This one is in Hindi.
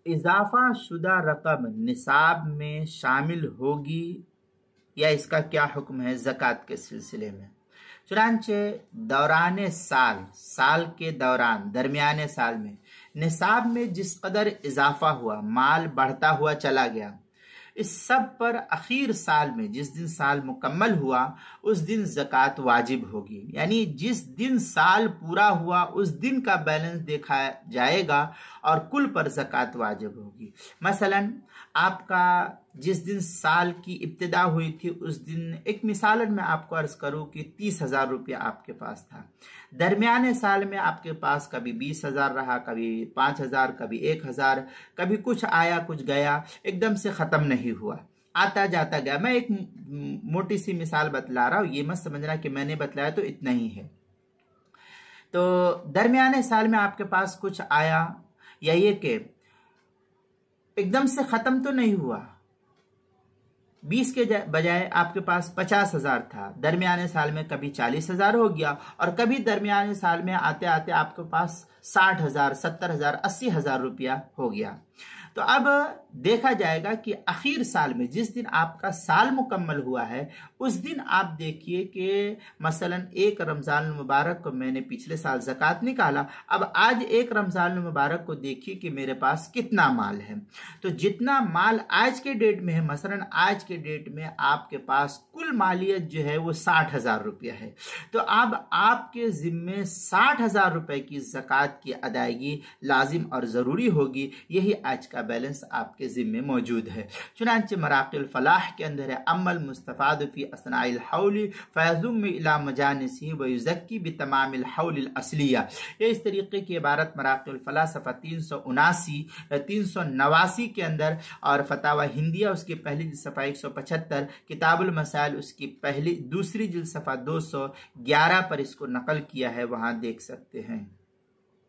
इजाफा शुदा रकम निसाब में शामिल होगी या इसका क्या हुक्म है ज़कात के सिलसिले में। चुनांचे दौरान साल, साल के दौरान दरमियाने साल में निसाब में जिस कदर इजाफा हुआ, माल बढ़ता हुआ चला गया, इस सब पर आखिर साल में जिस दिन साल मुकम्मल हुआ उस दिन ज़कात वाजिब होगी। यानी जिस दिन साल पूरा हुआ उस दिन का बैलेंस देखा जाएगा और कुल पर ज़कात वाजिब होगी। मसलन आपका जिस दिन साल की इब्तिदा हुई थी उस दिन, एक मिसालन मैं आपको अर्ज करूं कि 30,000 रुपया आपके पास था। दरमियाने साल में आपके पास कभी 20,000 रहा, कभी 5,000, कभी 1,000, कभी कुछ आया कुछ गया, एकदम से ख़त्म नहीं हुआ, आता जाता गया। मैं एक मोटी सी मिसाल बतला रहा हूँ, ये मत समझना कि मैंने बतलाया तो इतना ही है। तो दरमियाने साल में आपके पास कुछ आया, या ये कि एकदम से ख़त्म तो नहीं हुआ, 20 के बजाय आपके पास 50,000 था, दरमियाने साल में कभी 40,000 हो गया, और कभी दरमियाने साल में आते आते आपके पास 60,000, 70,000, 80,000 रुपया हो गया। तो अब देखा जाएगा कि आखिर साल में जिस दिन आपका साल मुकम्मल हुआ है उस दिन आप देखिए कि मसलन 1 रमज़ान मुबारक को मैंने पिछले साल ज़कात निकाला, अब आज 1 रमज़ान मुबारक को देखिए कि मेरे पास कितना माल है। तो जितना माल आज के डेट में है, मसलन आज के डेट में आपके पास कुल मालियत जो है वो 60,000 रुपया है, तो अब आपके ज़िम्मे 60,000 रुपये की ज़कात की अदायगी लाजिम और ज़रूरी होगी। यही आज का बैलेंस आपके ज़िम्मे मौजूद है। चुनांचे मराक़िल फ़लाह के अंदर है अमल मुस्तफ़ाद फ़ी असनाइल हौली फ़यज़ुम इला मजानिसी व युज़क्की बितमामिल हौलिल असलिया। ये इस तरीके की इबारत मराक़िल फ़लाह सफ़ा 389 के अंदर, और फतावा हिंदिया उसकी पहली जिल्द सफ़ा 175, किताबुल मसाइल उसकी दूसरी जिल्द सफ़ा 211 पर इसको नकल किया है, वहाँ देख सकते हैं।